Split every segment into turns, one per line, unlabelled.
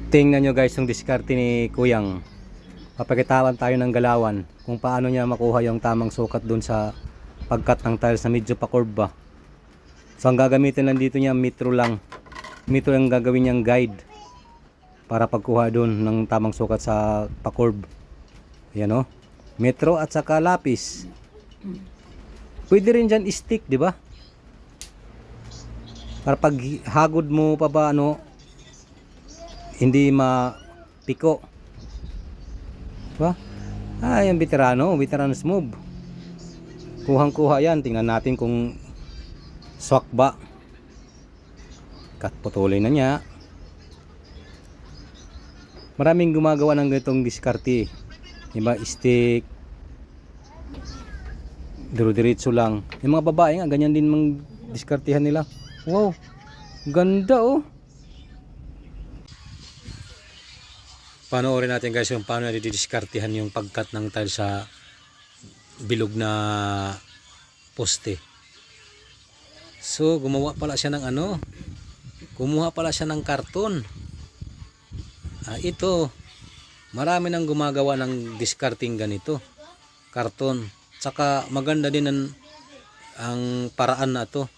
Tingnan nyo guys yung diskarte ni Kuyang. Papakitawan tayo ng galawan kung paano niya makuha yung tamang sukat dun sa pagkat ng tiles na medyo pa-curve ba. So ang gagamitin lang dito niya metro lang. Metro yung gagawin niyang guide para pagkuha dun ng tamang sukat sa pa-curve. Yan o. Metro at saka lapis. Pwede rin dyan stick, di ba? Para pag hagod mo pa ba hindi mapiko. Diba? Yung veteran's move. Kuhang-kuha yan. Tingnan natin kung swak ba. Putulin na niya. Maraming gumagawa ng ganitong diskarte. Diba? Stick. Diretso lang. Yung mga babae nga, ganyan din mang diskartihan nila. Wow. Ganda oh. Panoorin natin guys yung paano didiskartihan yung pagkat ng tile sa bilog na poste. So gumawa pala siya ng kumuha pala siya ng karton. Ito marami nang gumagawa ng discarding ganito, karton. Tsaka maganda din ang paraan na to.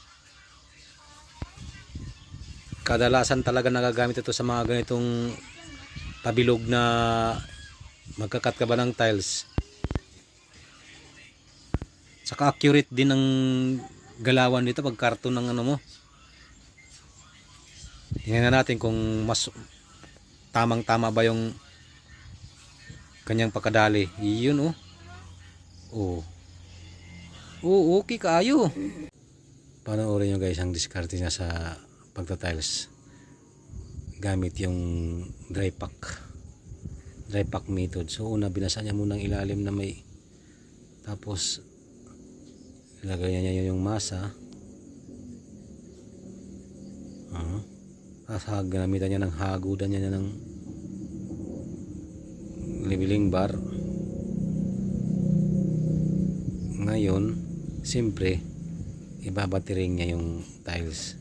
Kadalasan talaga nagagamit ito sa mga ganitong pabilog na magkakat ka ba ng tiles. Saka accurate din ang galawan dito pag karton ng mo. Tingnan natin kung mas tamang-tama ba yung kanyang pagkadali. Yun oh. Oh, okay kaayo. Panoorin nyo guys ang diskarte niya sa pagta-tiles. Gamit yung dry pack method. So una binasa niya muna ang ilalim na may, tapos ilagay niya yung masa, tapos ginamitan niya ng hagudan niya ng leveling bar. Ngayon siyempre ibabatiring niya yung tiles.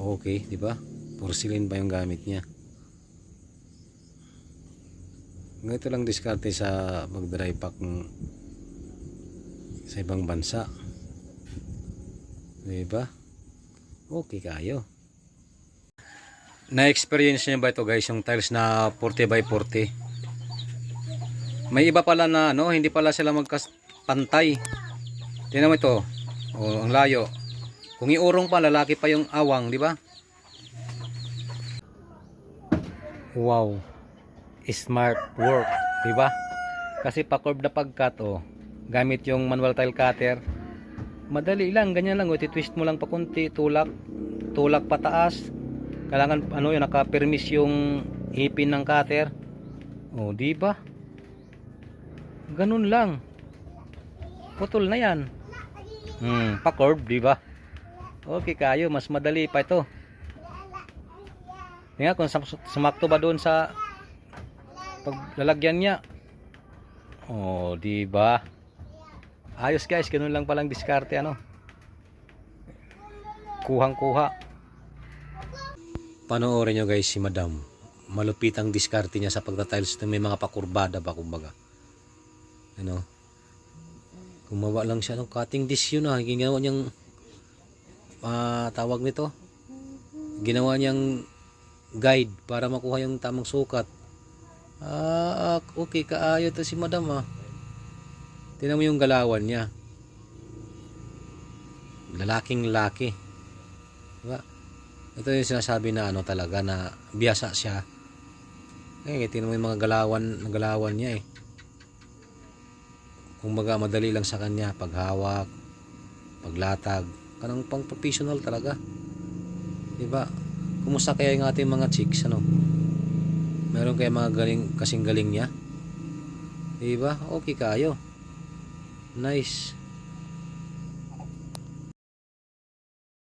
Okay, di ba? Porcelain pa yung gamit niya. Ganito lang diskarte sa mag-dry pack sa ibang bansa. Di ba? Okay kayo. Na-experience niya ba ito guys, yung tiles na 40 by 40? May iba pala na hindi pala sila magkapantay. Tingnan mo ito. Ang layo. Kung iurong pa, lalaki pa yung awang, di ba? Wow. Smart work, di ba? Kasi pa-curve na pagkat, gamit yung manual tile cutter. Madali lang, ganyan lang, twist mo lang pa kunti, tulak pataas. Kailangan yung naka-permis yung ipin ng cutter. Di ba? Ganun lang. Putol na yan. Pa-curve, di ba? Okay kayo, mas madali pa ito. Tingnan kung sumakto ba doon sa paglalagyan niya. Di ba? Ayos guys, ganun lang palang diskarte Kuhang-kuha. Panoorin nyo guys si Madam. Malupit ang diskarte niya sa pagta-tiles na may mga pakurbada ba kumbaga. Gumawa lang siya ng cutting disc yun ginawa niyang tawag nito, ginawa niyang guide para makuha yung tamang sukat. Okay kaayo to si Madam Tingnan mo yung galawan niya, lalaking laki, diba? Ito yung sinasabi na talaga na biyasa siya. Tingnan mo yung mga galawan niya kumbaga madali lang sa kanya paghawak, paglatag. Kanang pang professional talaga. Diba? Kumusta kaya yung ating mga chicks Meron kaya mga kasing galing niya? Diba? Okay kayo. Nice.